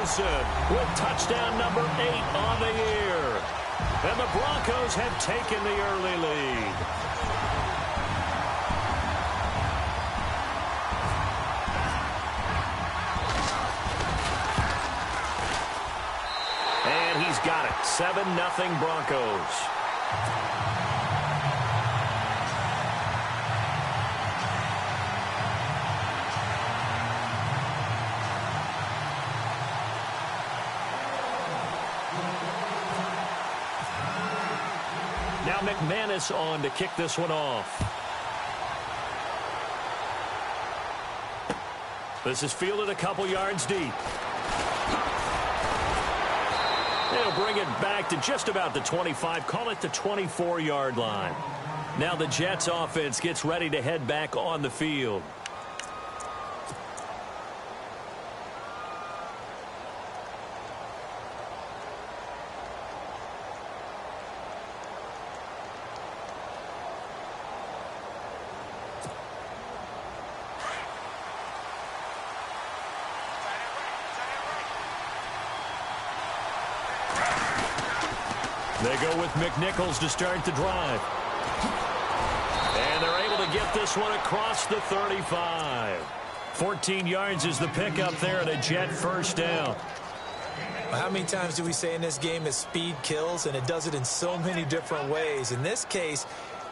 Anderson with touchdown number 8 on the year. And the Broncos have taken the early lead. And he's got it. 7-0 Broncos. Now McManus on to kick this one off. This is fielded a couple yards deep. They'll bring it back to just about the 25, call it the 24-yard line. Now the Jets offense gets ready to head back on the field. They go with McNichols to start the drive. And they're able to get this one across the 35. 14 yards is the pickup there and a Jet first down. How many times do we say in this game that speed kills, and it does it in so many different ways? In this case,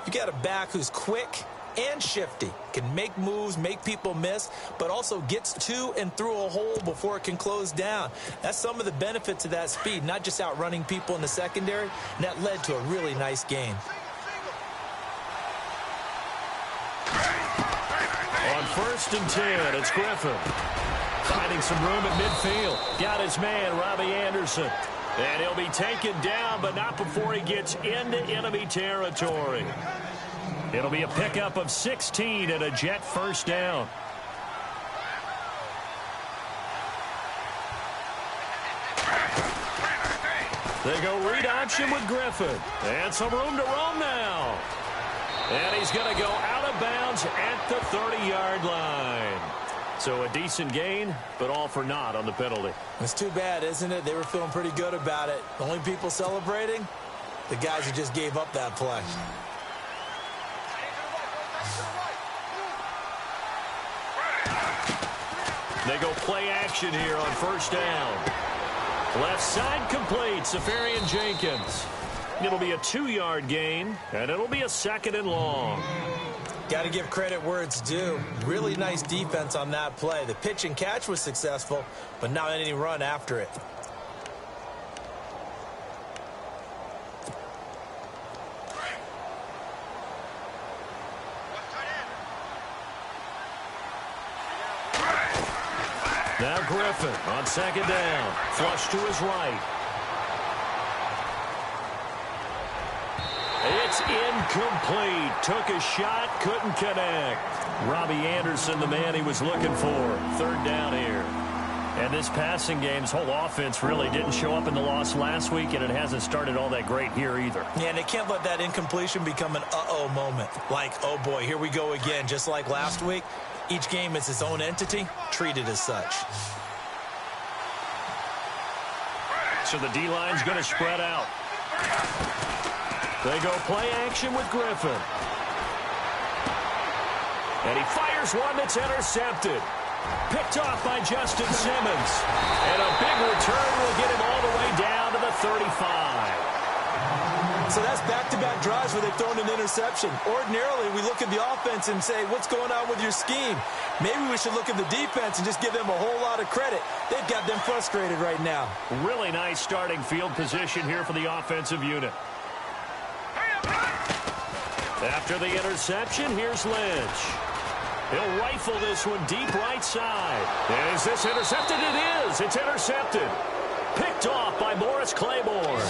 you got a back who's quick and shifty, can make moves, make people miss, but also gets to and through a hole before it can close down. That's some of the benefits of that speed, not just outrunning people in the secondary, and that led to a really nice game. On 1st and 10, it's Griffin. Finding some room at midfield. Got his man, Robbie Anderson. And he'll be taken down, but not before he gets into enemy territory. It'll be a pickup of 16 and a Jet first down. They go read option with Griffin. And some room to roam now. And he's going to go out of bounds at the 30-yard line. So a decent gain, but all for naught on the penalty. It's too bad, isn't it? They were feeling pretty good about it. The only people celebrating, the guys who just gave up that play. They go play action here on 1st down. Left side complete, Safarian Jenkins. It'll be a 2-yard gain, and it'll be a 2nd and long. Got to give credit where it's due. Really nice defense on that play. The pitch and catch was successful, but not any run after it. Now Griffin on 2nd down. Flush to his right. It's incomplete. Took a shot, couldn't connect. Robbie Anderson, the man he was looking for. 3rd down here. And this passing game's whole offense really didn't show up in the loss last week, and it hasn't started all that great here either. Yeah, and they can't let that incompletion become an uh-oh moment. Like, oh boy, here we go again. Just like last week, each game is its own entity, treated as such. So the D-line's going to spread out. They go play action with Griffin. And he fires one that's intercepted. Picked off by Justin Simmons. And a big return will get him all the way down to the 35. So that's back-to-back drives where they've thrown an interception. Ordinarily, we look at the offense and say, what's going on with your scheme? Maybe we should look at the defense and just give them a whole lot of credit. They've got them frustrated right now. Really nice starting field position here for the offensive unit. After the interception, here's Lynch. He'll rifle this one deep right side. Is this intercepted? It is. It's intercepted. Picked off by Morris Claiborne.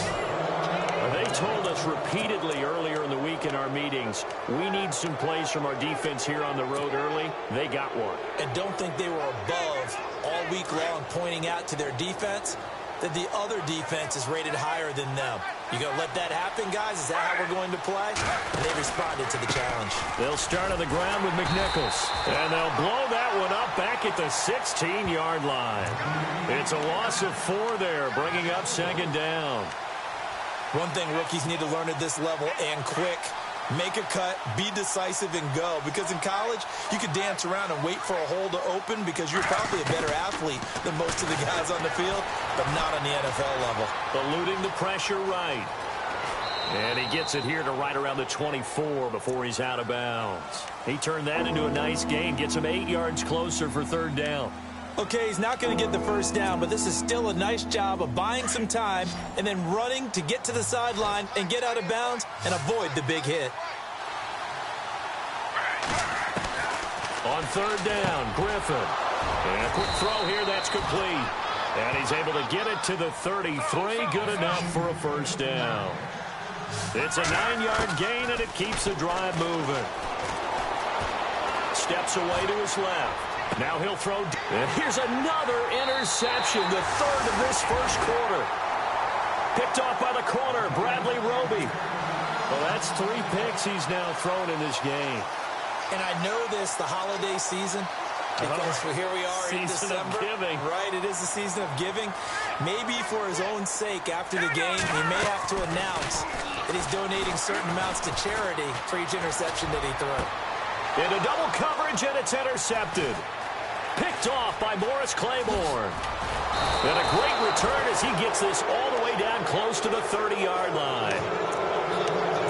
They told us repeatedly earlier in the week in our meetings, we need some plays from our defense here on the road early. They got one. And don't think they were above all week long pointing out to their defense. that the other defense is rated higher than them. You going to let that happen, guys? Is that how we're going to play? And they responded to the challenge. They'll start on the ground with McNichols. And they'll blow that one up back at the 16-yard line. It's a loss of 4 there, bringing up second down. One thing rookies need to learn at this level, and quick, make a cut, be decisive, and go. Because in college, you could dance around and wait for a hole to open because you're probably a better athlete than most of the guys on the field, but not on the NFL level. Eluding the pressure right. And he gets it here to right around the 24 before he's out of bounds. He turned that into a nice gain, gets him 8 yards closer for third down. Okay, he's not going to get the first down, but this is still a nice job of buying some time and then running to get to the sideline and get out of bounds and avoid the big hit. On third down, Griffin. And a quick throw here, that's complete. And he's able to get it to the 33, good enough for a first down. It's a 9-yard gain, and it keeps the drive moving. Steps away to his left. Now he'll throw. And here's another interception, the third of this first quarter. Picked off by the corner, Bradley Roby. Well, that's 3 picks he's now thrown in this game. And I know this, the holiday season, because here we are in December. Season of giving. Right, it is the season of giving. Maybe for his own sake, after the game, he may have to announce that he's donating certain amounts to charity for each interception that he threw. Into double coverage, and it's intercepted. Picked off by Morris Claiborne. And a great return as he gets this all the way down close to the 30-yard line.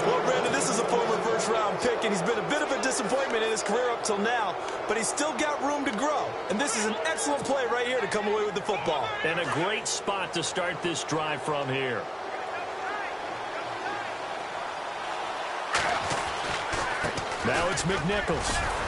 Well, Brandon, this is a former first-round pick, and he's been a bit of a disappointment in his career up till now, but he's still got room to grow. And this is an excellent play right here to come away with the football. And a great spot to start this drive from here. Now it's McNichols.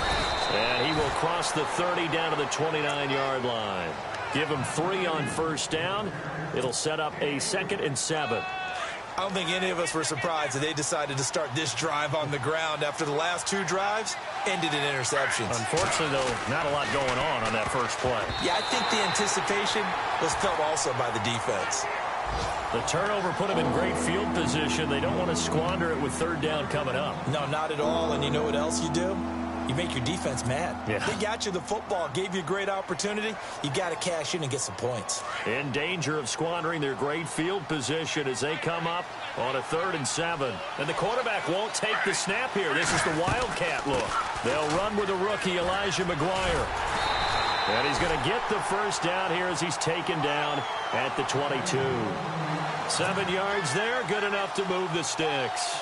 And he will cross the 30 down to the 29-yard line. Give him 3 on first down. It'll set up a 2nd and 7. I don't think any of us were surprised that they decided to start this drive on the ground after the last 2 drives ended in interceptions. Unfortunately, though, not a lot going on that first play. Yeah, I think the anticipation was felt also by the defense. The turnover put them in great field position. They don't want to squander it with third down coming up. No, not at all. And you know what else you do? You make your defense mad. Yeah. They got you the football, gave you a great opportunity. You got to cash in and get some points. In danger of squandering their great field position as they come up on a 3rd and 7. And the quarterback won't take the snap here. This is the Wildcat look. They'll run with the rookie, Elijah McGuire. And he's going to get the first down here as he's taken down at the 22. 7 yards there, good enough to move the sticks.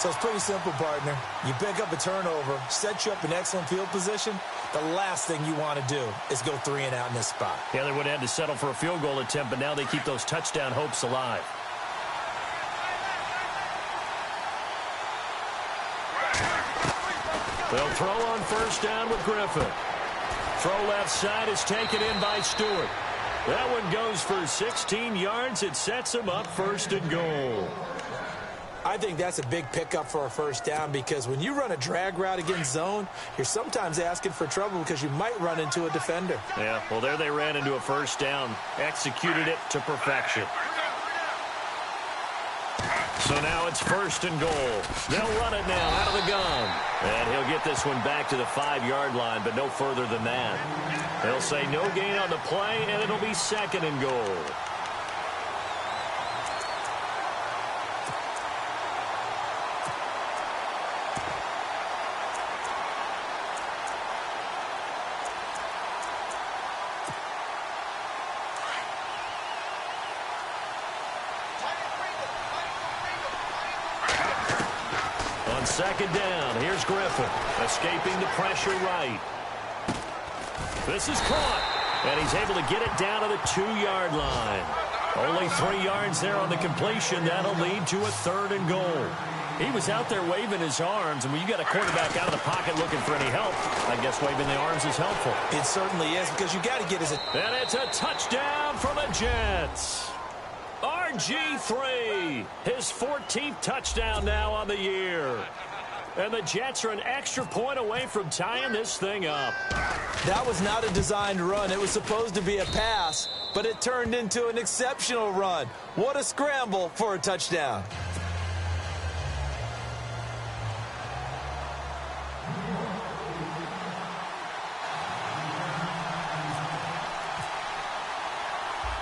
So it's pretty simple, partner. You pick up a turnover, set you up in excellent field position. The last thing you want to do is go 3 and out in this spot. Yeah, they would have had to settle for a field goal attempt, but now they keep those touchdown hopes alive. They'll throw on first down with Griffin. Throw left side is taken in by Stewart. That one goes for 16 yards. It sets him up 1st and goal. I think that's a big pickup for a first down because when you run a drag route against zone, you're sometimes asking for trouble because you might run into a defender. Yeah, well, there they ran into a first down, executed it to perfection. So now it's 1st and goal. They'll run it now out of the gun. And he'll get this one back to the 5-yard line, but no further than that. They'll say no gain on the play, and it'll be 2nd and goal. On 2nd down, here's Griffin, escaping the pressure right. This is caught, and he's able to get it down to the 2-yard line. Only 3 yards there on the completion. That'll lead to a 3rd and goal. He was out there waving his arms, and when you got a quarterback out of the pocket looking for any help, I guess waving the arms is helpful. It certainly is because you got to get his... And it's a touchdown for the Jets. RG3, his 14th touchdown now on the year. And the Jets are an extra point away from tying this thing up. That was not a designed run. It was supposed to be a pass, but it turned into an exceptional run. What a scramble for a touchdown.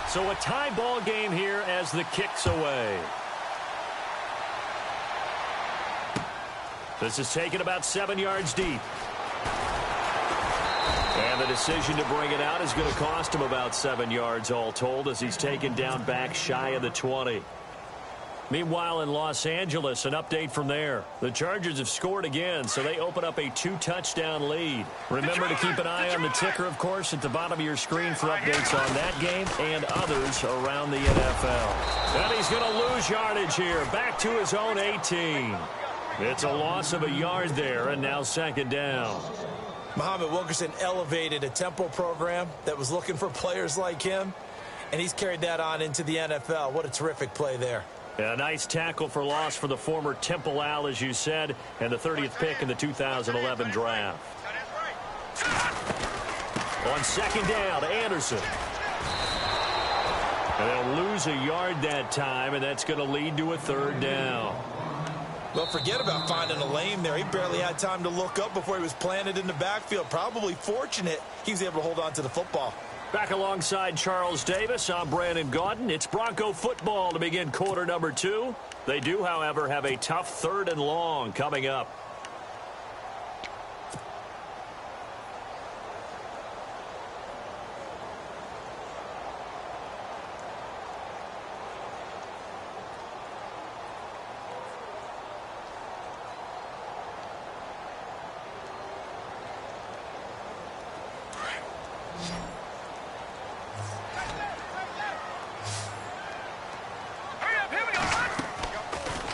So a tie ball game here as the kick's away. This is taken about 7 yards deep. And the decision to bring it out is going to cost him about 7 yards all told as he's taken down back shy of the 20. Meanwhile, in Los Angeles, an update from there. The Chargers have scored again, so they open up a 2-touchdown lead. Remember to keep an eye on the ticker, of course, at the bottom of your screen for updates on that game and others around the NFL. And he's going to lose yardage here, back to his own 18. It's a loss of a yard there, and now second down. Muhammad Wilkerson elevated a tempo program that was looking for players like him, and he's carried that on into the NFL. What a terrific play there. A nice tackle for loss for the former Temple Owl, as you said, and the 30th pick in the 2011 draft. On second down, Anderson. And they'll lose a yard that time, and that's going to lead to a third down. Well, forget about finding a lane there. He barely had time to look up before he was planted in the backfield. Probably fortunate he was able to hold on to the football. Back alongside Charles Davis, I'm Brandon Gaudin. It's Bronco football to begin quarter number 2. They do, however, have a tough 3rd and long coming up.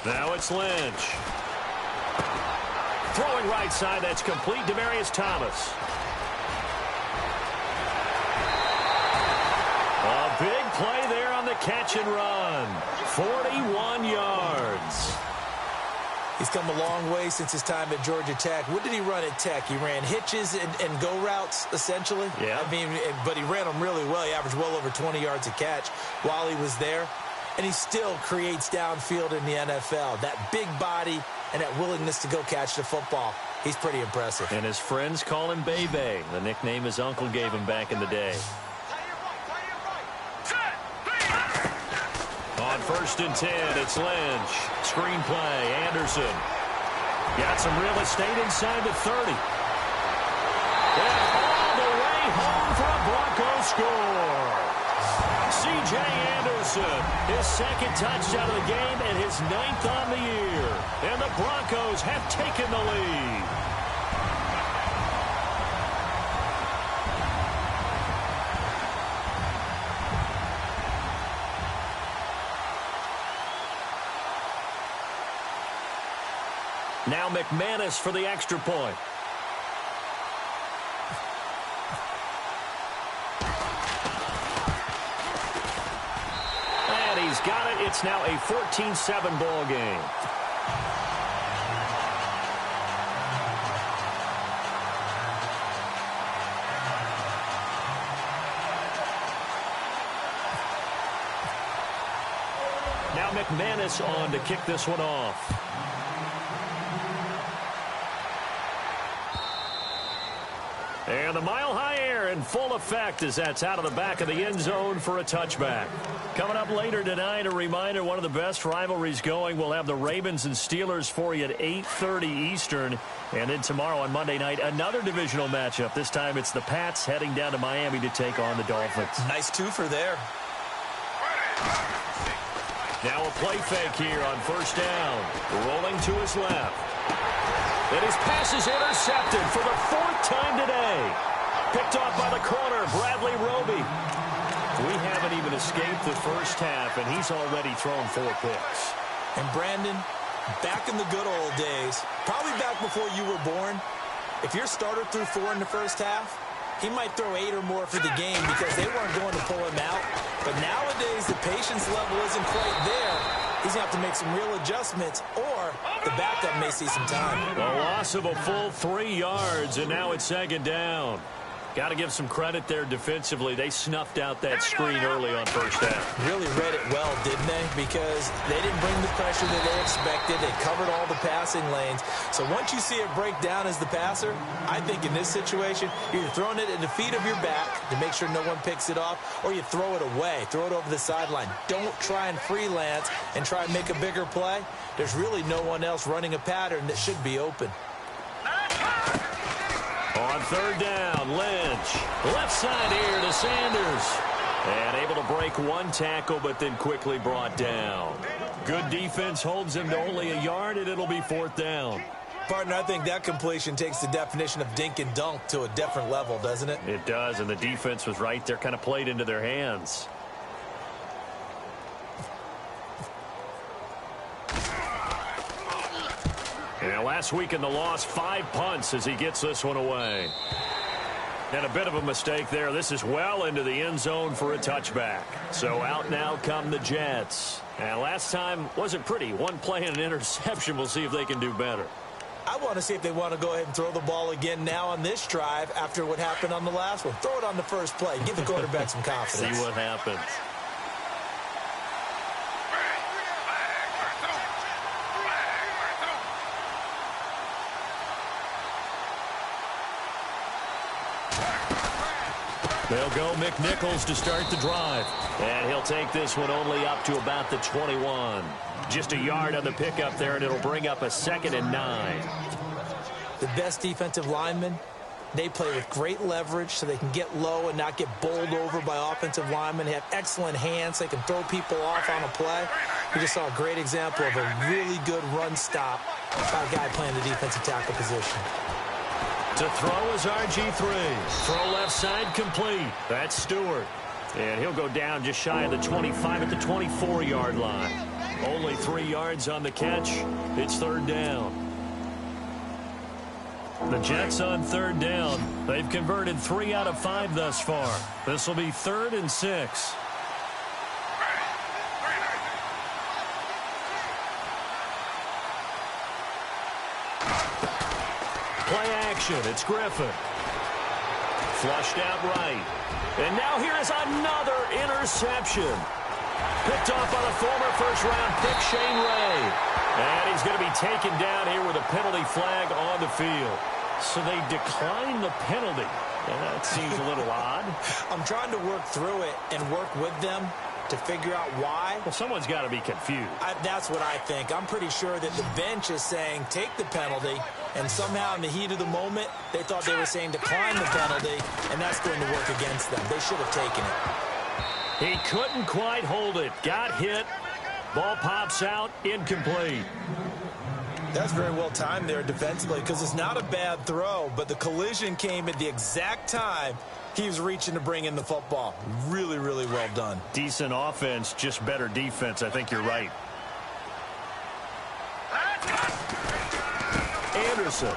Now it's Lynch. Throwing right side, that's complete. Demaryius Thomas. A big play there on the catch and run. 41 yards. He's come a long way since his time at Georgia Tech. What did he run at Tech? He ran hitches and go routes, essentially. Yeah. I mean, but he ran them really well. He averaged well over 20 yards a catch while he was there. And he still creates downfield in the NFL. That big body and that willingness to go catch the football. He's pretty impressive. And his friends call him Bebe, the nickname his uncle gave him back in the day. On 1st and 10, it's Lynch. Screen play, Anderson. Got some real estate inside the 30. And all the way home for a Bronco score. C.J. Anderson, his 2nd touchdown of the game and his 9th on the year. And the Broncos have taken the lead. Now McManus for the extra point. And he's got it. It's now a 14-7 ball game. Now McManus on to kick this one off. And the mile-high air in full effect as that's out of the back of the end zone for a touchback. Coming up later tonight, a reminder, one of the best rivalries going. We'll have the Ravens and Steelers for you at 8:30 Eastern. And then tomorrow on Monday night, another divisional matchup. This time it's the Pats heading down to Miami to take on the Dolphins. Nice twofer there. Now a play fake here on 1st down. Rolling to his left. And his pass is intercepted for the 4th time today. Picked off by the corner, Bradley Roby. We haven't even escaped the first half, and he's already thrown 4 picks. And Brandon, back in the good old days, probably back before you were born, if your starter threw 4 in the first half, he might throw 8 or more for the game because they weren't going to pull him out. But nowadays, the patience level isn't quite there. He's going to have to make some real adjustments, or the backup may see some time. A loss of a full 3 yards, and now it's 2nd down. Got to give some credit there defensively. They snuffed out that screen early on first down. Really read it well, didn't they? Because they didn't bring the pressure that they expected. They covered all the passing lanes. So once you see it break down as the passer, I think in this situation, you're either throwing it at the feet of your back to make sure no one picks it off, or you throw it away, throw it over the sideline. Don't try and freelance and try and make a bigger play. There's really no one else running a pattern that should be open. On third down, Lynch. Left side here to Sanders. And able to break one tackle, but then quickly brought down. Good defense holds him to only a yard, and it'll be fourth down. Partner, I think that completion takes the definition of dink and dunk to a different level, doesn't it? It does, and the defense was right there, kind of played into their hands. And last week in the loss, 5 punts as he gets this one away. And a bit of a mistake there. This is well into the end zone for a touchback. So out now come the Jets. And last time wasn't pretty. One play and an interception. We'll see if they can do better. I want to see if they want to go ahead and throw the ball again now on this drive after what happened on the last one. Throw it on the first play. Give the quarterback some confidence. See what happens. They'll go McNichols to start the drive. And he'll take this one only up to about the 21. Just a yard on the pickup there, and it'll bring up a 2nd and 9. The best defensive linemen, they play with great leverage so they can get low and not get bowled over by offensive linemen. They have excellent hands. They can throw people off on a play. We just saw a great example of a really good run stop by a guy playing the defensive tackle position. To throw is RG3. Throw left side complete. That's Stewart. And he'll go down just shy of the 25 at the 24-yard line. Only 3 yards on the catch. It's third down. The Jets on third down. They've converted 3 out of 5 thus far. This will be 3rd and 6. Play action. It's Griffin. Flushed out right. And now here is another interception. Picked off on a former first-round pick, Shane Ray. And he's going to be taken down here with a penalty flag on the field. So they decline the penalty. That seems a little odd. I'm trying to work through it and work with them to figure out why. Well, someone's got to be confused. That's what I think. I'm pretty sure that the bench is saying take the penalty, and somehow in the heat of the moment, they thought they were saying decline the penalty, and that's going to work against them. They should have taken it. He couldn't quite hold it. Got hit. Ball pops out. Incomplete. That's very well timed there defensively because it's not a bad throw, but the collision came at the exact time he was reaching to bring in the football. Really, really well done. Decent offense, just better defense. I think you're right. Anderson.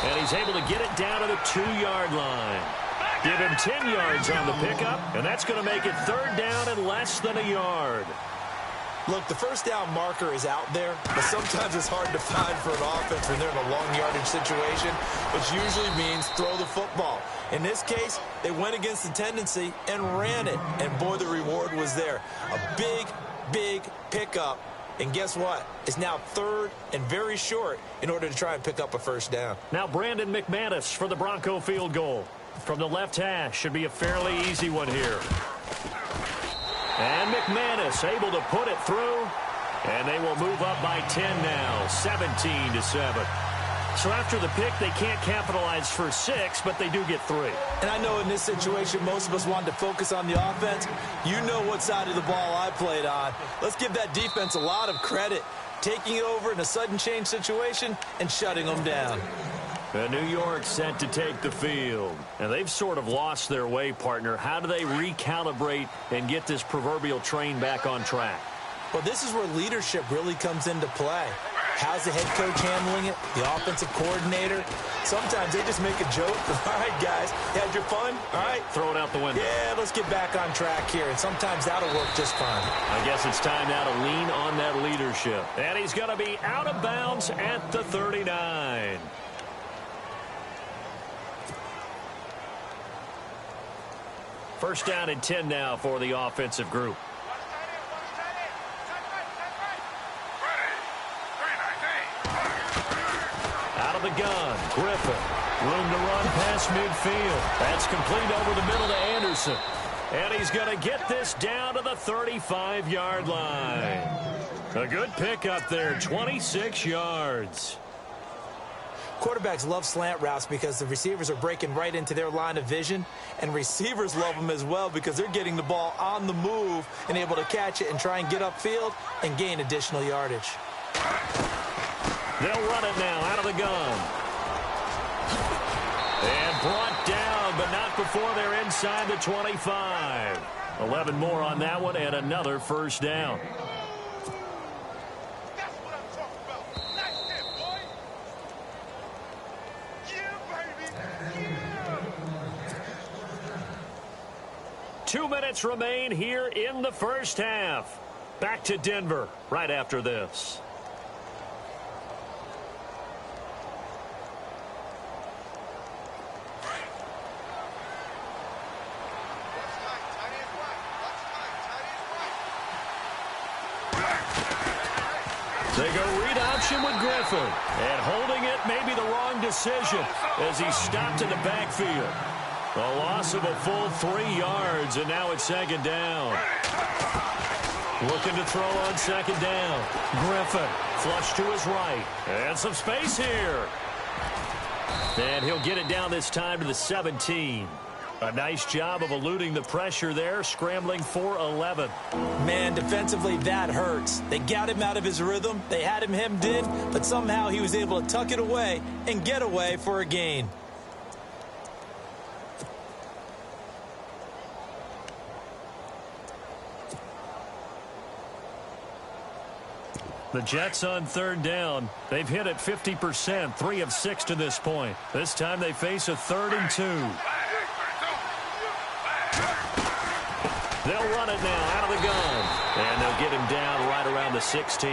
And he's able to get it down to the 2-yard line. Give him 10 yards on the pickup, and that's going to make it third down and less than a yard. Look, the first down marker is out there, but sometimes it's hard to find for an offense when they're in a long yardage situation, which usually means throw the football. In this case, they went against the tendency and ran it, and boy, the reward was there. A big, big pickup, and guess what? It's now 3rd and very short in order to try and pick up a first down. Now Brandon McManus for the Bronco field goal. From the left hash, should be a fairly easy one here. And McManus able to put it through. And they will move up by 10 now, 17-7. So after the pick, they can't capitalize for 6, but they do get 3. And I know in this situation, most of us wanted to focus on the offense. You know what side of the ball I played on. Let's give that defense a lot of credit, taking it over in a sudden change situation and shutting them down. And New York set to take the field. And they've sort of lost their way, partner. How do they recalibrate and get this proverbial train back on track? Well, this is where leadership really comes into play. How's the head coach handling it? The offensive coordinator? Sometimes they just make a joke. All right, guys, you had your fun? All right. Throw it out the window. Yeah, let's get back on track here. And sometimes that'll work just fine. I guess it's time now to lean on that leadership. And he's going to be out of bounds at the 39. First down and 10 now for the offensive group. Out of the gun, Griffin. Room to run past midfield. That's complete over the middle to Anderson. And he's going to get this down to the 35-yard line. A good pickup there, 26 yards. Quarterbacks love slant routes because the receivers are breaking right into their line of vision, and receivers love them as well because they're getting the ball on the move and able to catch it and try and get upfield and gain additional yardage. They'll run it now out of the gun. And brought down, but not before they're inside the 25. 11 more on that one and another first down. That's what I'm talking about. That's it, boy. Yeah, baby. Yeah. 2 minutes remain here in the first half. Back to Denver right after this. They go read option with Griffin. And holding it may be the wrong decision as he's stopped in the backfield. A loss of a full 3 yards, and now it's second down. Looking to throw on second down. Griffin flush to his right. And some space here. And he'll get it down this time to the 17. A nice job of eluding the pressure there, scrambling for 11. Man, defensively, that hurts. They got him out of his rhythm. They had him hemmed in, but somehow he was able to tuck it away and get away for a gain. The Jets on third down. They've hit it 50%, 3 of 6 to this point. This time they face a 3rd and 2. They'll run it now out of the gun. And they'll get him down right around the 16.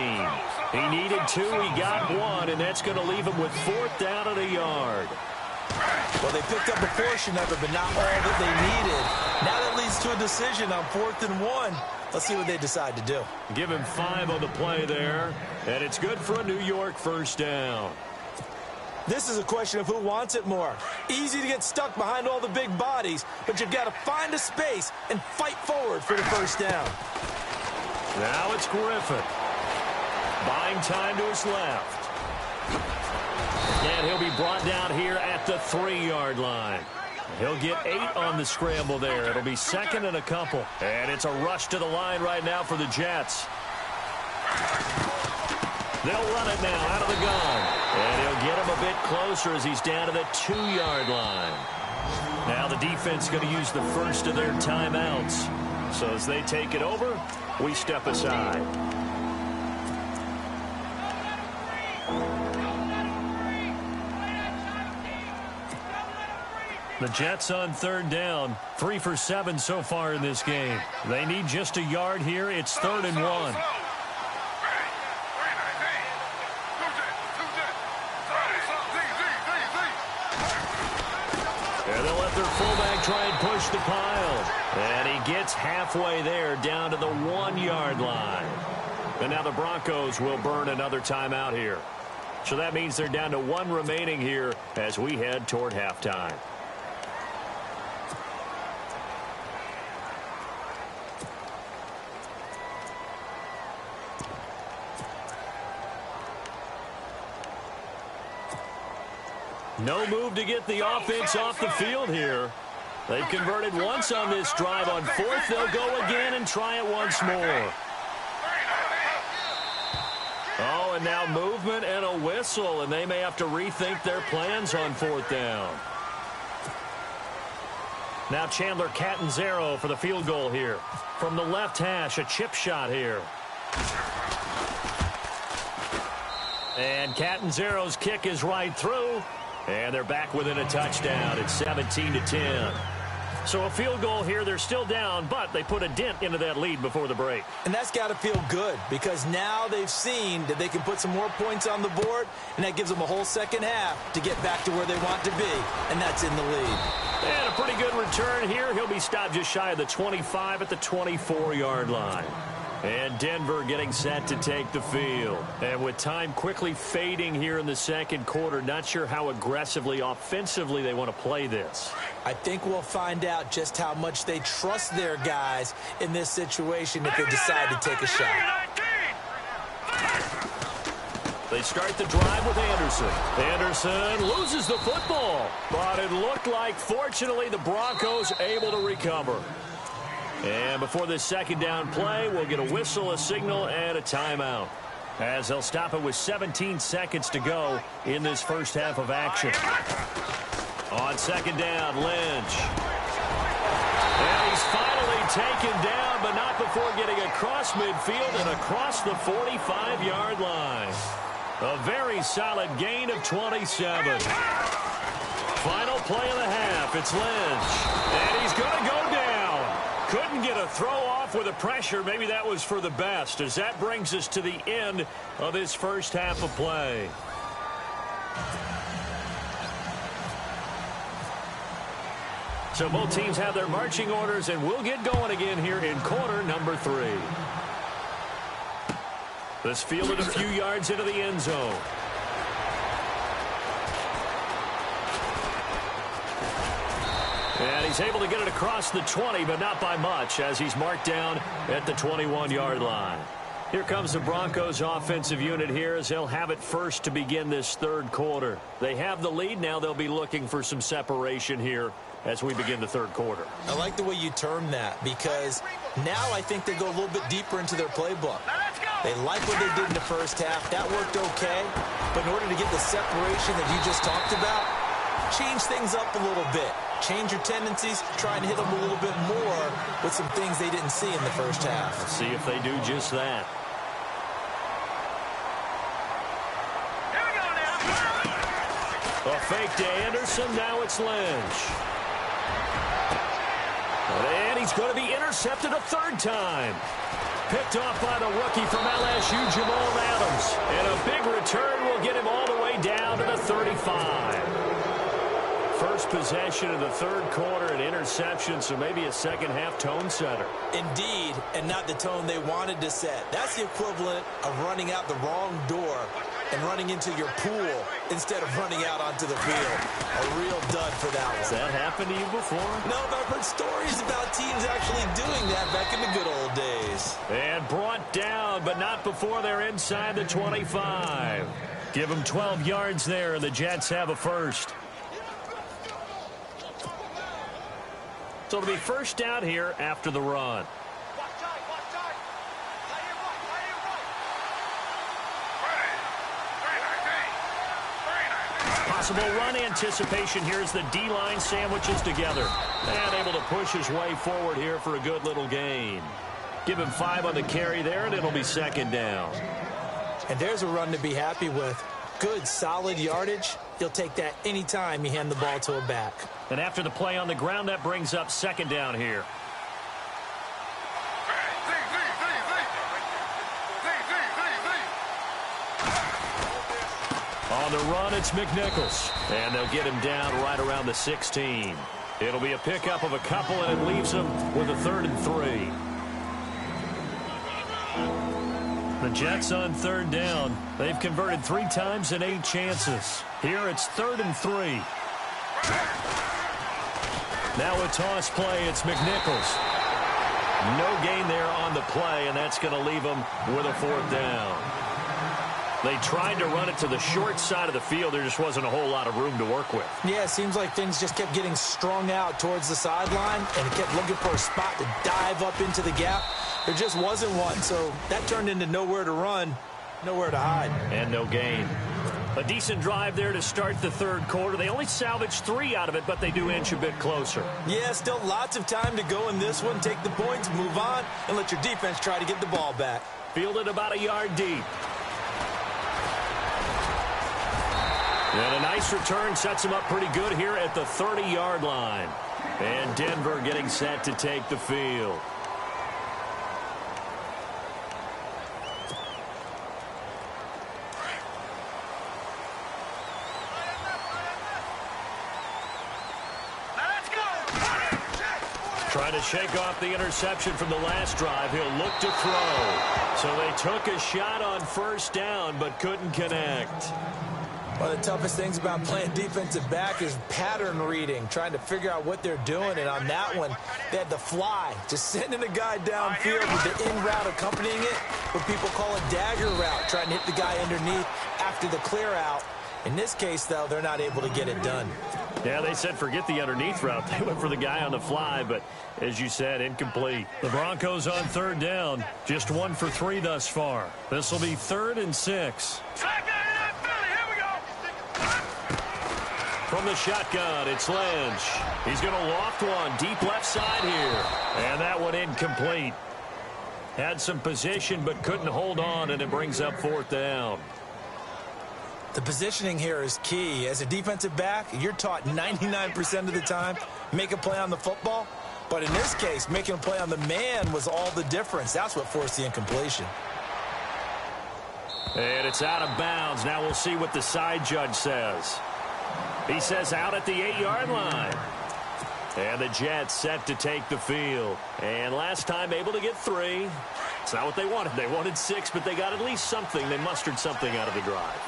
He needed 2, he got 1, and that's going to leave him with 4th down and a yard. Well, they picked up a portion of it, but not all that they needed. Now that leads to a decision on 4th and 1. Let's see what they decide to do. Give him 5 on the play there, and it's good for a New York first down. This is a question of who wants it more. Easy to get stuck behind all the big bodies, but you've got to find a space and fight forward for the first down. Now it's Griffin. Buying time to his left. And he'll be brought down here at the 3-yard line. He'll get 8 on the scramble there. It'll be second and a couple. And it's a rush to the line right now for the Jets. They'll run it now out of the gun. And he'll get him a bit closer as he's down to the 2-yard line. Now the defense going to use the first of their timeouts. So as they take it over, we step aside. The Jets on third down, 3 for 7 so far in this game. They need just a yard here. It's 3rd and 1. And they'll let their fullback try and push the pile. And he gets halfway there down to the 1-yard line. And now the Broncos will burn another timeout here. So that means they're down to 1 remaining here as we head toward halftime. No move to get the offense off the field here. They've converted once on this drive. On 4th, they'll go again and try it once more. Oh, and now movement and a whistle, and they may have to rethink their plans on 4th down. Now Chandler Catanzaro for the field goal here. From the left hash, a chip shot here. And Catanzaro's kick is right through. And they're back within a touchdown. It's 17-10. So a field goal here. They're still down, but they put a dent into that lead before the break. And that's got to feel good because now they've seen that they can put some more points on the board, and that gives them a whole second half to get back to where they want to be, and that's in the lead. And a pretty good return here. He'll be stopped just shy of the 25 at the 24-yard line. And Denver getting set to take the field. And with time quickly fading here in the second quarter, not sure how aggressively, offensively they want to play this. I think we'll find out just how much they trust their guys in this situation if they decide to take a shot. They start the drive with Anderson. Anderson loses the football, but it looked like, fortunately, the Broncos able to recover. And before this second down play, we'll get a whistle, a signal, and a timeout, as they'll stop it with 17 seconds to go in this first half of action. On second down, Lynch. And he's finally taken down, but not before getting across midfield and across the 45-yard line. A very solid gain of 27. Final play of the half. It's Lynch. And he's going to go down. Couldn't get a throw off with the pressure. Maybe that was for the best, as that brings us to the end of this first half of play. So both teams have their marching orders, and we'll get going again here in quarter number 3. This fielded a few yards into the end zone. And he's able to get it across the 20, but not by much, as he's marked down at the 21-yard line. Here comes the Broncos offensive unit here, as they'll have it first to begin this third quarter. They have the lead. Now they'll be looking for some separation here as we begin the third quarter. I like the way you term that, because now I think they go a little bit deeper into their playbook. They like what they did in the first half. That worked okay. But in order to get the separation that you just talked about, change things up a little bit. Change your tendencies, try and hit them a little bit more with some things they didn't see in the first half. Let's see if they do just that. Here we go now. A fake to Anderson. Now it's Lynch. And he's going to be intercepted a third time. Picked off by the rookie from LSU, Jamal Adams. And a big return will get him all the way down to the 35. First possession of the third quarter, an interception, so maybe a second-half tone setter. Indeed, and not the tone they wanted to set. That's the equivalent of running out the wrong door and running into your pool instead of running out onto the field. A real dud for that one. Has that happened to you before? No, but I've heard stories about teams actually doing that back in the good old days. And brought down, but not before they're inside the 25. Give them 12 yards there, and the Jets have a first. So it'll be first down here after the run. Possible run anticipation here as the D-line sandwiches together. And able to push his way forward here for a good little gain. Give him 5 on the carry there, and it'll be second down. And there's a run to be happy with. Good, solid yardage. You'll take that anytime you hand the ball to a back. And after the play on the ground, that brings up second down here. On the run, it's McNichols. And they'll get him down right around the 16. It'll be a pickup of a couple, and it leaves him with a 3rd and 3. The Jets on third down. They've converted 3 times in 8 chances. Here it's 3rd and 3. Now a toss play. It's McNichols. No gain there on the play, and that's going to leave him with a 4th down. They tried to run it to the short side of the field. There just wasn't a whole lot of room to work with. Yeah, it seems like things just kept getting strung out towards the sideline, and it kept looking for a spot to dive up into the gap. There just wasn't one, so that turned into nowhere to run, nowhere to hide. And no gain. A decent drive there to start the third quarter. They only salvaged 3 out of it, but they do inch a bit closer. Yeah, still lots of time to go in this one. Take the points, move on, and let your defense try to get the ball back. Fielded about a yard deep. And a nice return sets him up pretty good here at the 30-yard line. And Denver getting set to take the field. Now let's go! Trying to shake off the interception from the last drive. He'll look to throw. So they took a shot on first down, but couldn't connect. One of the toughest things about playing defensive back is pattern reading, trying to figure out what they're doing. And on that one, they had the fly, just sending a guy downfield with the in route accompanying it, what people call a dagger route, trying to hit the guy underneath after the clear out. In this case, though, they're not able to get it done. Yeah, they said forget the underneath route. They went for the guy on the fly, but as you said, incomplete. The Broncos on third down, just 1 for 3 thus far. This will be 3rd and 6. From the shotgun, it's Lynch. He's going to loft one deep left side here. And that one incomplete. Had some position but couldn't hold on, and it brings up 4th down. The positioning here is key. As a defensive back, you're taught 99% of the time, make a play on the football. But in this case, making a play on the man was all the difference. That's what forced the incompletion. And it's out of bounds. Now we'll see what the side judge says. He says out at the 8-yard line. And the Jets set to take the field. And last time able to get 3. It's not what they wanted. They wanted 6, but they got at least something. They mustered something out of the drive.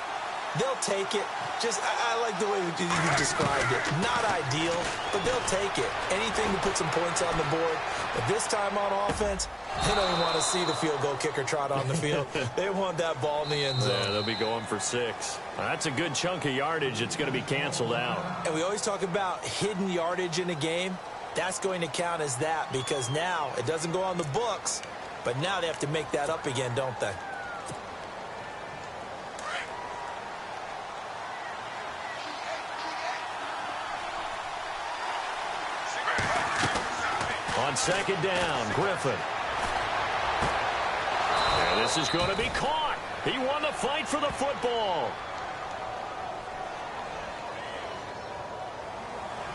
They'll take it. Just, I like the way you described it. Not ideal, but they'll take it. Anything to put some points on the board. But this time on offense, they don't even want to see the field goal kicker trot on the field. They want that ball in the end zone. Yeah, they'll be going for 6. That's a good chunk of yardage. It's going to be canceled out. And we always talk about hidden yardage in a game. That's going to count as that because now it doesn't go on the books, but now they have to make that up again, don't they? On 2nd down, Griffin. And this is going to be caught. He won the fight for the football.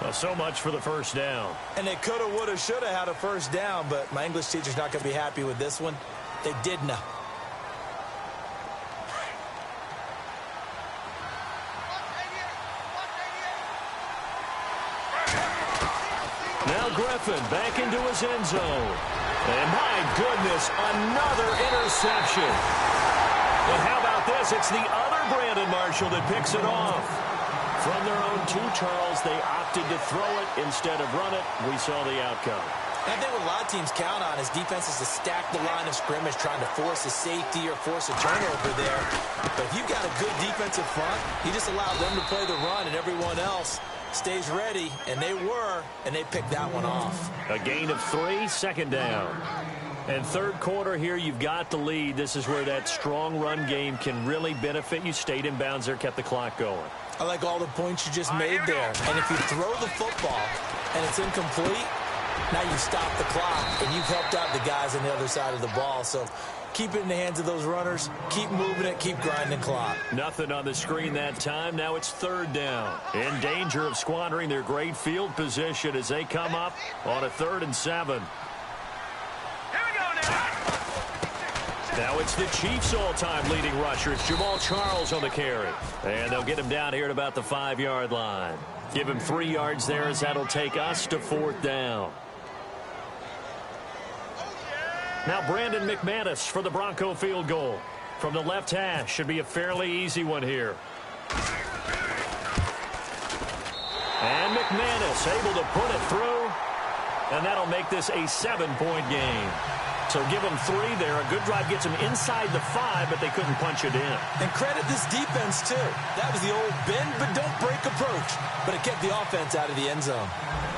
Well, so much for the 1st down. And they coulda, woulda, shoulda had a 1st down, but my English teacher's not going to be happy with this one. They did not. Now Griffin back into his end zone. And my goodness, another interception. And how about this? It's the other Brandon Marshall that picks it off. From their own 2, Charles, they opted to throw it instead of run it. We saw the outcome. I think what a lot of teams count on is defenses to stack the line of scrimmage, trying to force a safety or force a turnover there. But if you've got a good defensive front, you just allow them to play the run and everyone else stays ready, and they were, and they picked that one off. A gain of 3, 2nd down. And 3rd quarter here, you've got the lead. This is where that strong run game can really benefit you. Stayed in bounds there, kept the clock going. I like all the points you just made there. And if you throw the football and it's incomplete, now you stop the clock, and you've helped out the guys on the other side of the ball. So keep it in the hands of those runners. Keep moving it. Keep grinding clock. Nothing on the screen that time. Now it's 3rd down. In danger of squandering their great field position as they come up on a 3rd and 7. Now it's the Chiefs' all-time leading rusher. It's Jamal Charles on the carry. And they'll get him down here at about the 5-yard line. Give him 3 yards there as that'll take us to 4th down. Now Brandon McManus for the Bronco field goal. From the left hash, should be a fairly easy one here. And McManus able to put it through. And that'll make this a 7-point game. So give them 3 there. A good drive gets them inside the 5, but they couldn't punch it in. And credit this defense, too. That was the old bend but don't break approach. But it kept the offense out of the end zone.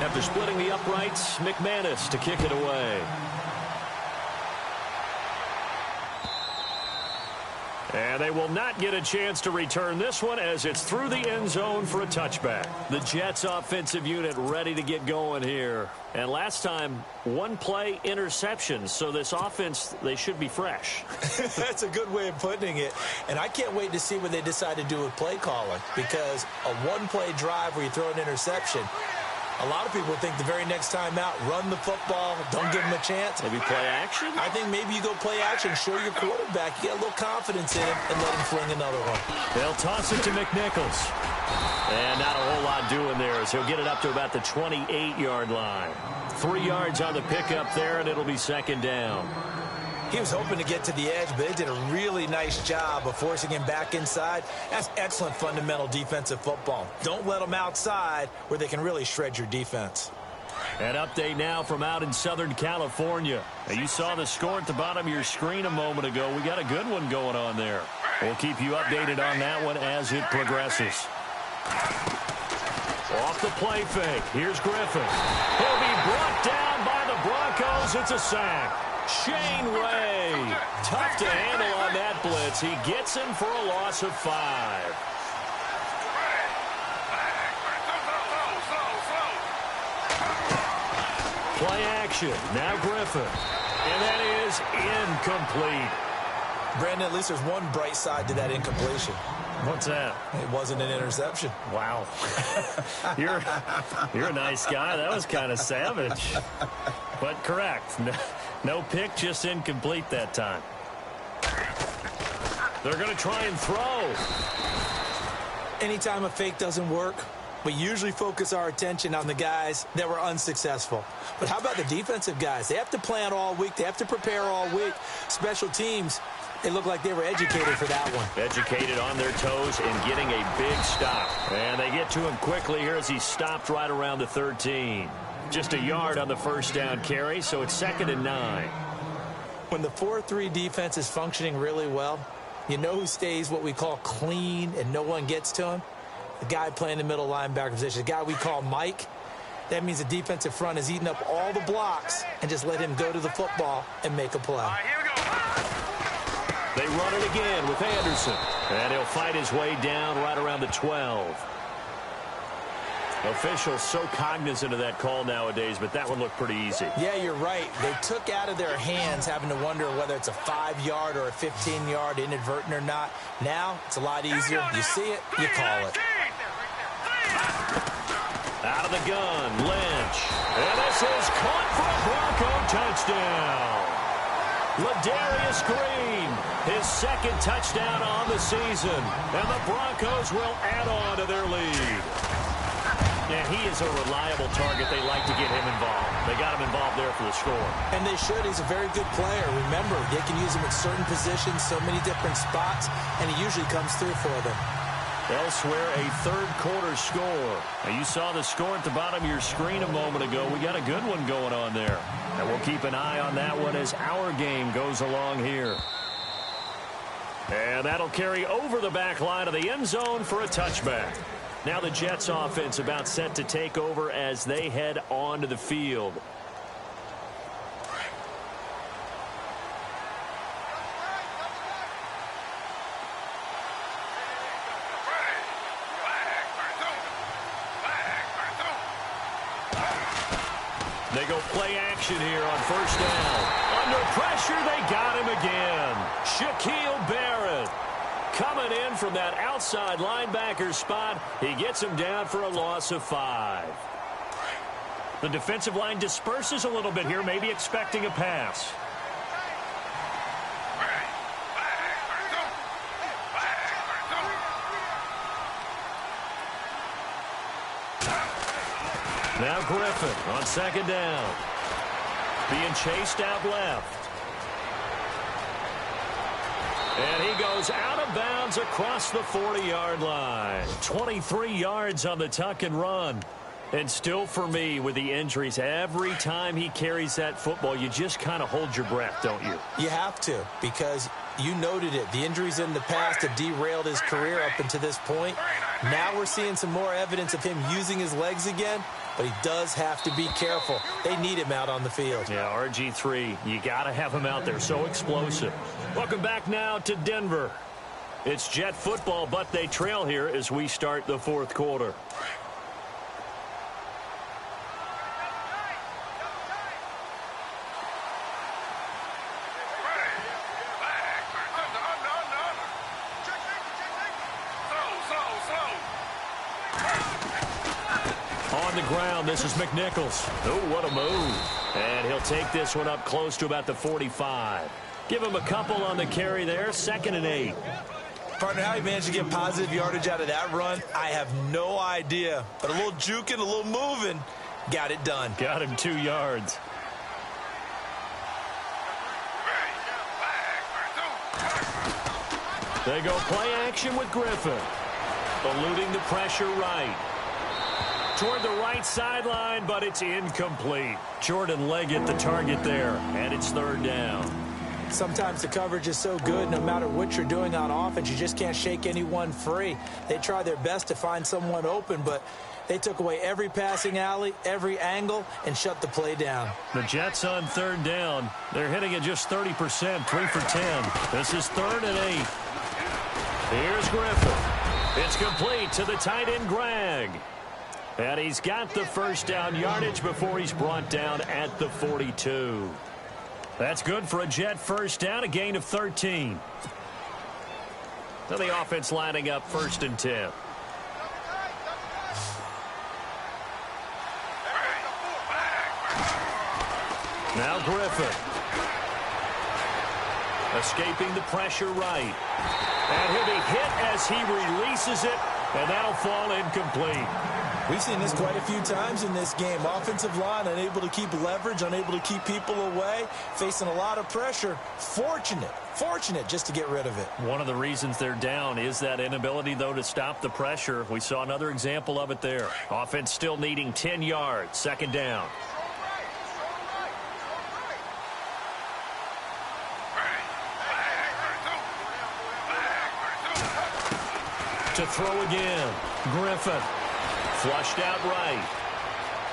After splitting the uprights, McManus to kick it away. And they will not get a chance to return this one as it's through the end zone for a touchback. The Jets offensive unit ready to get going here. And last time, 1-play interceptions. So this offense, they should be fresh. That's a good way of putting it. And I can't wait to see what they decide to do with play calling. Because a 1-play drive where you throw an interception, A lot of people think the very next time out, run the football, don't give him a chance. Maybe play action? I think maybe you go play action, show your quarterback, you get a little confidence in him, and let him fling another one. They'll toss it to McNichols. And not a whole lot doing there as he'll get it up to about the 28-yard line. 3 yards on the pickup there, and it'll be second down. He was hoping to get to the edge, but they did a really nice job of forcing him back inside. That's excellent fundamental defensive football. Don't let them outside where they can really shred your defense. An update now from out in Southern California. Now, you saw the score at the bottom of your screen a moment ago. We got a good one going on there. We'll keep you updated on that one as it progresses. Off the play fake. Here's Griffin. He'll be brought down by the Broncos. It's a sack. Shane Ray. Tough to handle on that blitz. He gets him for a loss of 5. Play action. Now Griffin. And that is incomplete. Brandon, at least there's one bright side to that incompletion. What's that? It wasn't an interception. Wow. You're a nice guy. That was kind of savage. But correct. No pick, just incomplete that time. They're going to try and throw. Anytime a fake doesn't work, we usually focus our attention on the guys that were unsuccessful. But how about the defensive guys? They have to plan all week. They have to prepare all week. Special teams, they look like they were educated for that one. Educated on their toes and getting a big stop. And they get to him quickly here as he stopped right around the 13. Just a yard on the first down carry, so it's 2nd and 9. When the 4-3 defense is functioning really well, you know who stays what we call clean and no one gets to him? The guy playing the middle linebacker position, the guy we call Mike. That means the defensive front is eating up all the blocks and just let him go to the football and make a play. All right, here we go. They run it again with Anderson. And he'll fight his way down right around the 12. Officials so cognizant of that call nowadays, but that one looked pretty easy. Yeah, you're right. They took out of their hands having to wonder whether it's a 5-yard or a 15-yard inadvertent or not. Now, it's a lot easier. You see it, you call it. Out of the gun, Lynch. And this is caught for a Bronco touchdown. Ladarius Green, his 2nd touchdown on the season. And the Broncos will add on to their lead. Yeah, he is a reliable target. They like to get him involved. They got him involved there for the score. And they should. He's a very good player. Remember, they can use him in certain positions, so many different spots, and he usually comes through for them. Elsewhere, a third-quarter score. Now, you saw the score at the bottom of your screen a moment ago. We got a good one going on there. And we'll keep an eye on that one as our game goes along here. And that'll carry over the back line of the end zone for a touchback. Now the Jets offense about set to take over as they head onto the field. They go play action here on first down. Under pressure, they got him again. Shaquille Barrett. Coming in from that outside linebacker spot, he gets him down for a loss of 5. The defensive line disperses a little bit here, maybe expecting a pass. Now Griffin on 2nd down. Being chased out left. And he goes out of bounds across the 40-yard line. 23 yards on the tuck and run. And still for me, with the injuries, every time he carries that football, you just kind of hold your breath, don't you? You have to, because you noted it. The injuries in the past have derailed his career up until this point. Now we're seeing some more evidence of him using his legs again, but he does have to be careful. They need him out on the field. Yeah, RG3, you got to have him out there. So explosive. Welcome back now to Denver. It's Jet football, but they trail here as we start the 4th quarter. ground. This is McNichols. Oh, what a move. And he'll take this one up close to about the 45. Give him a couple on the carry there. 2nd and 8. Partner, how he managed to get positive yardage out of that run, I have no idea. But a little juking, a little moving, got it done. Got him 2 yards. They go play action with Griffin. Eluding the pressure right. Toward the right sideline, but it's incomplete. Jordan Leggett the target there, and it's 3rd down. Sometimes the coverage is so good, no matter what you're doing on offense, you just can't shake anyone free. They try their best to find someone open, but they took away every passing alley, every angle, and shut the play down. The Jets on 3rd down. They're hitting at just 30%, 3 for 10. This is 3rd and 8. Here's Griffin. It's complete to the tight end, Gregg. And he's got the 1st down yardage before he's brought down at the 42. That's good for a Jet 1st down, a gain of 13. So the offense lining up 1st and 10. Now Griffin. Escaping the pressure right. And he'll be hit as he releases it, and that'll fall incomplete. We've seen this quite a few times in this game. Offensive line unable to keep leverage, unable to keep people away, facing a lot of pressure. Fortunate just to get rid of it. One of the reasons they're down is that inability, though, to stop the pressure. We saw another example of it there. Offense still needing 10 yards, 2nd down. To throw again. Griffin. Flushed out right.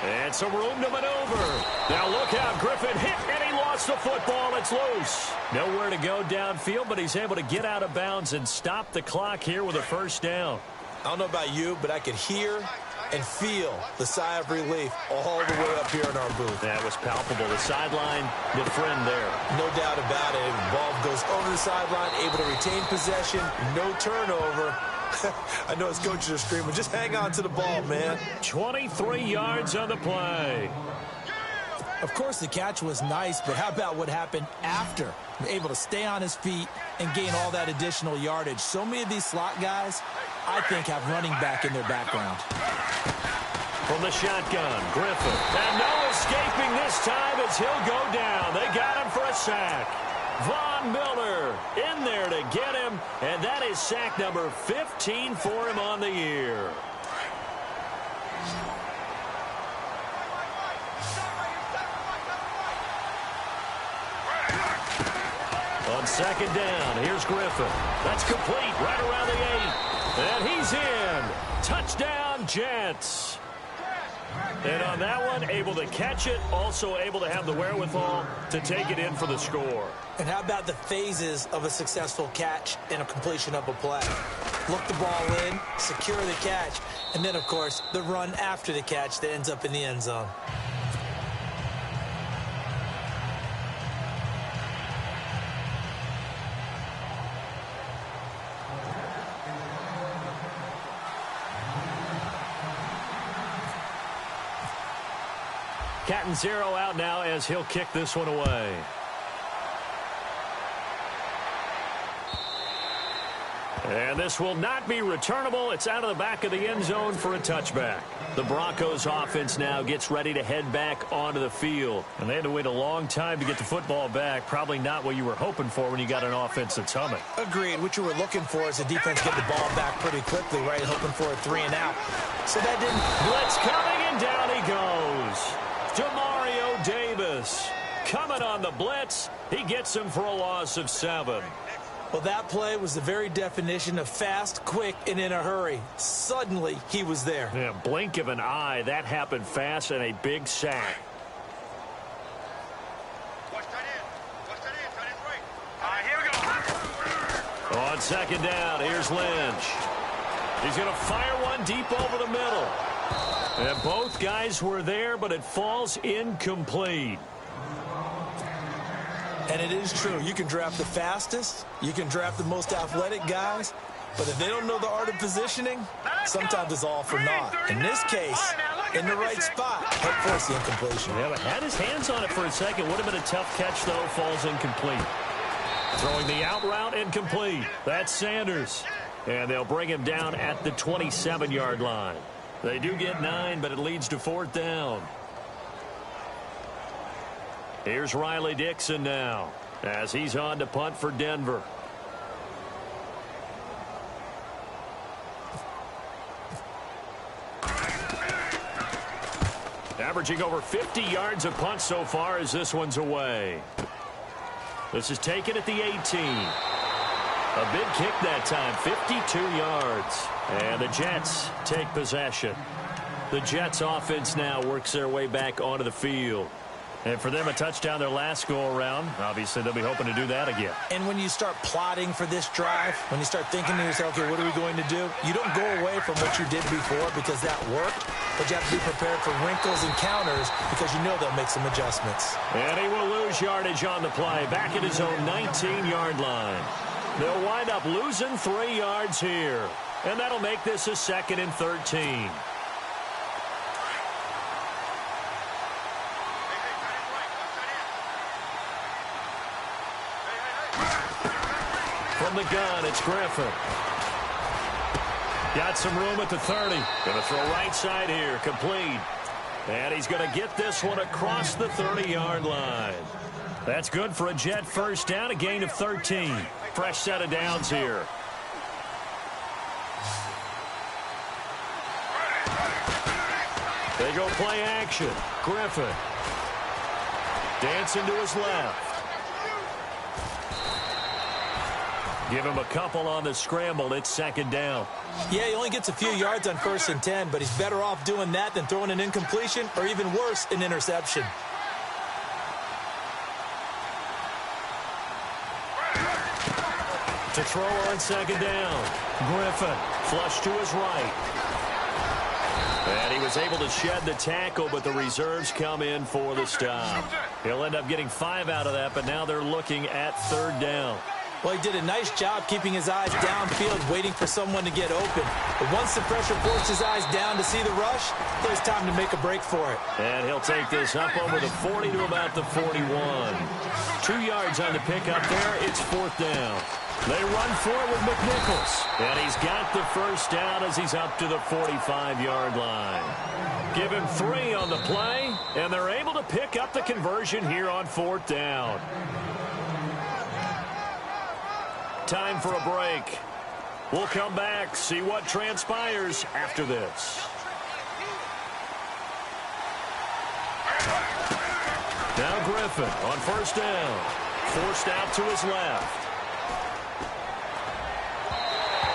And some room to maneuver. Now look out. Griffin hit, and he lost the football. It's loose. Nowhere to go downfield, but he's able to get out of bounds and stop the clock here with a 1st down. I don't know about you, but I could hear and feel the sigh of relief all the way up here in our booth. That was palpable. The sideline, the friend there. No doubt about it. The ball goes over the sideline, able to retain possession, no turnover. I know his coaches are screaming, just hang on to the ball, man. 23 yards on the play. Of course, the catch was nice, but how about what happened after? Able to stay on his feet and gain all that additional yardage. So many of these slot guys, I think, have running back in their background. From the shotgun, Griffin. And no escaping this time as he'll go down. They got him for a sack. Von Miller in there to get him, and that is sack number 15 for him on the year. On 2nd down, here's Griffin. That's complete right around the 8. And he's in. Touchdown, Jets. And on that one, able to catch it, also able to have the wherewithal to take it in for the score. And how about the phases of a successful catch and a completion of a play? Look the ball in, secure the catch, and then, of course, the run after the catch that ends up in the end zone. Catanzaro out now as he'll kick this one away. And this will not be returnable. It's out of the back of the end zone for a touchback. The Broncos offense now gets ready to head back onto the field. And they had to wait a long time to get the football back. Probably not what you were hoping for when you got an offense that's humming. Agreed. What you were looking for is the defense get the ball back pretty quickly, right? Hoping for a 3 and out. So that didn't. Blitz coming, and down he goes. Demario Davis coming on the blitz. He gets him for a loss of 7. Well, that play was the very definition of fast, quick, and in a hurry. Suddenly, he was there. Yeah, blink of an eye. That happened fast and a big sack. Here we go. On 2nd down, here's Lynch. He's going to fire one deep over the middle. And both guys were there, but it falls incomplete. And it is true. You can draft the fastest. You can draft the most athletic guys. But if they don't know the art of positioning, sometimes it's all for naught. In this case, in the right spot. Help force the incompletion. Yeah, but had his hands on it for a second. Would have been a tough catch, though. Falls incomplete. Throwing the out route, incomplete. That's Sanders. And they'll bring him down at the 27-yard line. They do get 9, but it leads to 4th down. Here's Riley Dixon now as he's on to punt for Denver. Averaging over 50 yards a punt so far as this one's away. This is taken at the 18. A big kick that time, 52 yards. And the Jets take possession. The Jets offense now works their way back onto the field. And for them, a touchdown their last go-around. Obviously, they'll be hoping to do that again. And when you start plotting for this drive, when you start thinking to yourself, okay, what are we going to do? You don't go away from what you did before because that worked, but you have to be prepared for wrinkles and counters because you know they'll make some adjustments. And he will lose yardage on the play, back at his own 19-yard line. They'll wind up losing 3 yards here, and that'll make this a 2nd and 13. From the gun, it's Griffin. Got some room at the 30. Going to throw right side here, complete. And he's going to get this one across the 30-yard line. That's good for a Jet first down, a gain of 13. Fresh set of downs here. They go play action. Griffin. Dancing to his left. Give him a couple on the scramble. It's 2nd down. Yeah, he only gets a few yards on 1st and 10, but he's better off doing that than throwing an incompletion or even worse, an interception. To throw on 2nd down. Griffin flush to his right. And he was able to shed the tackle, but the reserves come in for the stop. He'll end up getting 5 out of that, but now they're looking at 3rd down. Well, he did a nice job keeping his eyes downfield, waiting for someone to get open. But once the pressure forced his eyes down to see the rush, it was time to make a break for it. And he'll take this up over the 40 to about the 41. 2 yards on the pickup there. It's 4th down. They run for it with McNichols. And he's got the first down as he's up to the 45-yard line. Give him 3 on the play, and they're able to pick up the conversion here on 4th down. Time for a break. We'll come back, see what transpires after this. Now Griffin on 1st down. Forced out to his left.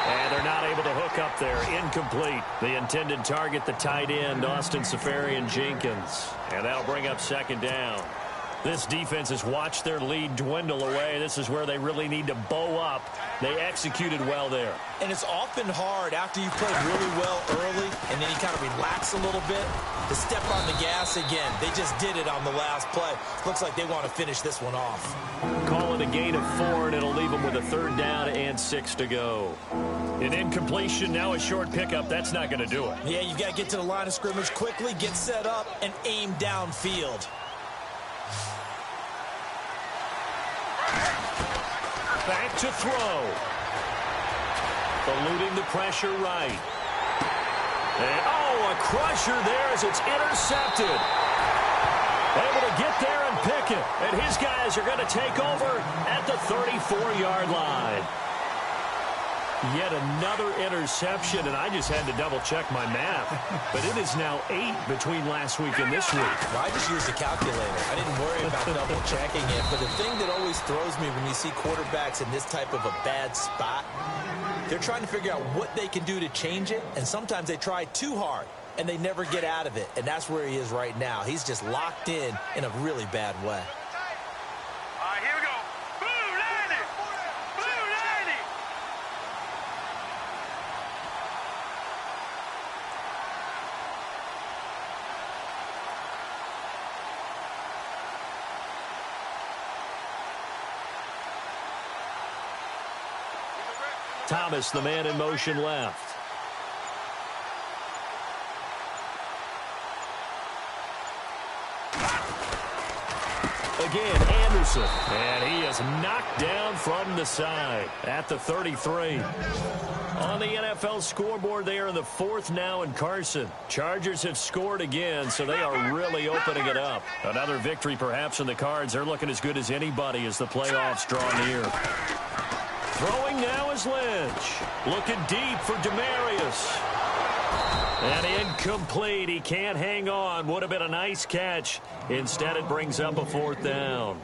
And they're not able to hook up there. Incomplete. The intended target, the tight end, Austin Safarian-Jenkins. And that'll bring up 2nd down. This defense has watched their lead dwindle away. This is where they really need to bow up. They executed well there. And it's often hard after you played really well early and then you kind of relax a little bit to step on the gas again. They just did it on the last play. Looks like they want to finish this one off. Call it a gain of 4, and it'll leave them with a 3rd down and 6 to go. An incompletion, now a short pickup. That's not going to do it. Yeah, you've got to get to the line of scrimmage quickly, get set up, and aim downfield. Back to throw. Eluding the pressure right. And, oh, a crusher there as it's intercepted. Able to get there and pick it. And his guys are going to take over at the 34-yard line. Yet another interception, and I just had to double-check my math. But it is now 8 between last week and this week. Well, I just used a calculator. I didn't worry about double-checking it. But the thing that always throws me when you see quarterbacks in this type of a bad spot, they're trying to figure out what they can do to change it, and sometimes they try too hard, and they never get out of it. And that's where he is right now. He's just locked in a really bad way. All right, here we go. Blue 90. Blue 90. Thomas, the man in motion left. Again, Anderson. And he is knocked down from the side at the 33. On the NFL scoreboard there in the fourth now in Carson. Chargers have scored again, so they are really opening it up. Another victory perhaps in the cards. They're looking as good as anybody as the playoffs draw near. Throwing now is Lynch. Looking deep for Demarius. And incomplete. He can't hang on. Would have been a nice catch. Instead, it brings up a fourth down.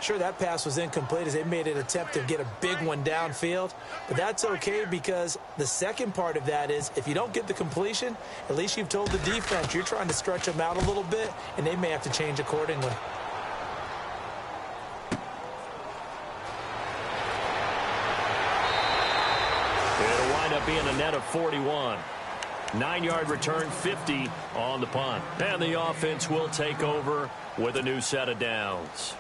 Sure, that pass was incomplete as they made an attempt to get a big one downfield. But that's okay because the second part of that is if you don't get the completion, at least you've told the defense you're trying to stretch them out a little bit, and they may have to change accordingly. It'll wind up being a net of 41. 9-yard return, 50 on the punt. And the offense will take over with a new set of downs.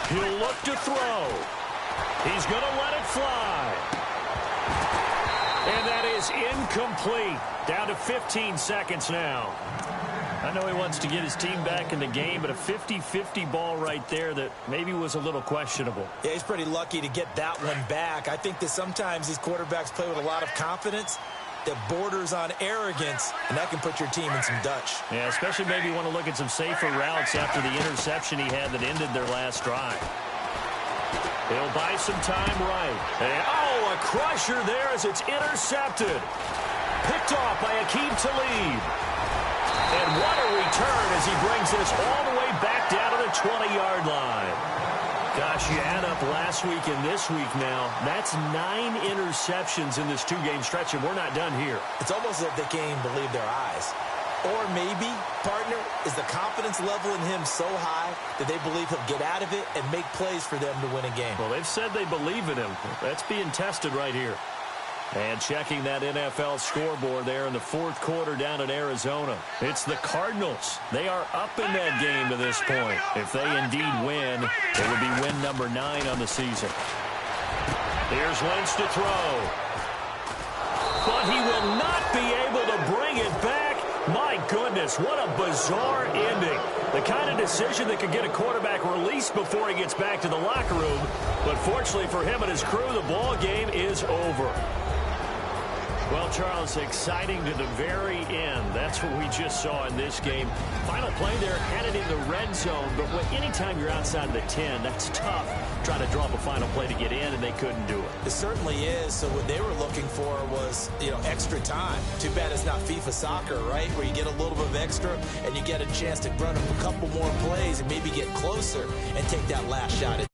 He'll look to throw. He's going to let it fly. And that is incomplete. Down to 15 seconds now. I know he wants to get his team back in the game, but a 50-50 ball right there that maybe was a little questionable. Yeah, he's pretty lucky to get that one back. I think that sometimes these quarterbacks play with a lot of confidence that borders on arrogance, and that can put your team in some Dutch. Yeah, especially maybe you want to look at some safer routes after the interception he had that ended their last drive. He'll buy some time right. And, oh, a crusher there as it's intercepted. Picked off by Aqib Talib. And what a return as he brings this all the way back down to the 20-yard line. Gosh, you add up last week and this week now. That's 9 interceptions in this two-game stretch, and we're not done here. It's almost as if they can't even believe their eyes. Or maybe, partner, is the confidence level in him so high that they believe he'll get out of it and make plays for them to win a game. Well, they've said they believe in him. That's being tested right here. And checking that NFL scoreboard there in the fourth quarter down in Arizona. It's the Cardinals. They are up in that game to this point. If they indeed win, it would be win number 9 on the season. Here's Lynch to throw. But he will not be able to bring it back. My goodness, what a bizarre ending. The kind of decision that could get a quarterback released before he gets back to the locker room. But fortunately for him and his crew, the ball game is over. Well, Charles, exciting to the very end. That's what we just saw in this game. Final play there, headed in the red zone. But anytime you're outside of the 10, that's tough. Trying to draw up a final play to get in, and they couldn't do it. It certainly is. So what they were looking for was, extra time. Too bad it's not FIFA soccer, right? Where you get a little bit of extra, and you get a chance to run up a couple more plays and maybe get closer and take that last shot.